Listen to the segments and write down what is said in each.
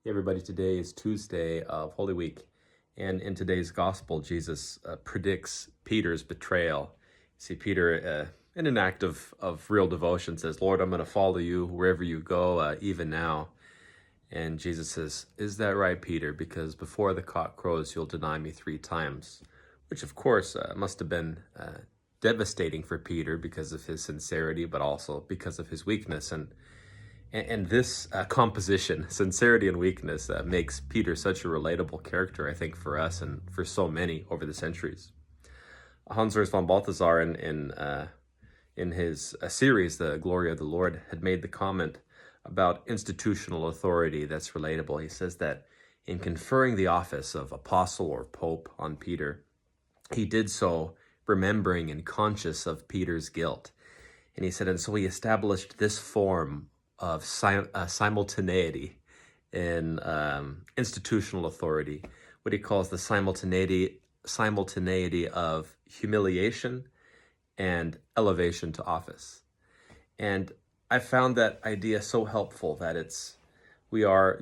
Hey everybody, today is Tuesday of Holy Week, and in today's gospel, Jesus predicts Peter's betrayal. You see, Peter, in an act of real devotion, says, "Lord, I'm going to follow you wherever you go, even now." And Jesus says, "Is that right, Peter? Because before the cock crows, you'll deny me 3 times." Which, of course, must have been devastating for Peter because of his sincerity, but also because of his weakness. And this composition, sincerity and weakness, makes Peter such a relatable character, I think, for us and for so many over the centuries. Hans Urs von Balthasar, in his series, The Glory of the Lord, had made the comment about institutional authority that's relatable. He says that in conferring the office of apostle or pope on Peter, he did so remembering and conscious of Peter's guilt. And he said, and so he established this form of simultaneity in institutional authority, what he calls the simultaneity of humiliation and elevation to office. And I found that idea so helpful that we are,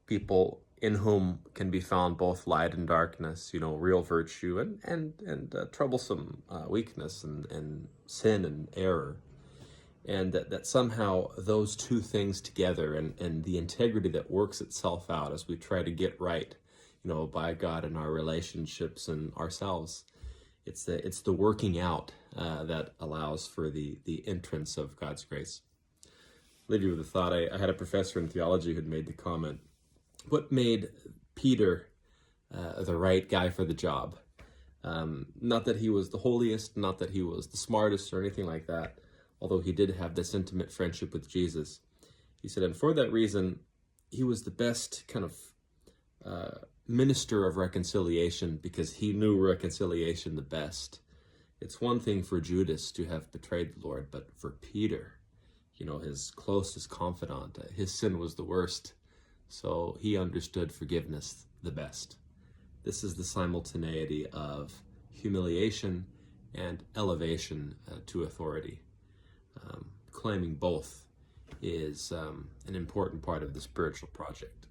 people in whom can be found both light and darkness, real virtue and troublesome weakness and sin and error. And that somehow those two things together and the integrity that works itself out as we try to get right, by God in our relationships and ourselves, it's the working out that allows for the entrance of God's grace. I'll leave you with a thought. I had a professor in theology who'd made the comment, what made Peter the right guy for the job? Not that he was the holiest, not that he was the smartest or anything like that, although he did have this intimate friendship with Jesus. He said, and for that reason, he was the best kind of minister of reconciliation because he knew reconciliation the best. It's one thing for Judas to have betrayed the Lord, but for Peter, his closest confidant, his sin was the worst. So he understood forgiveness the best. This is the simultaneity of humiliation and elevation to authority. Claiming both is an important part of the spiritual project.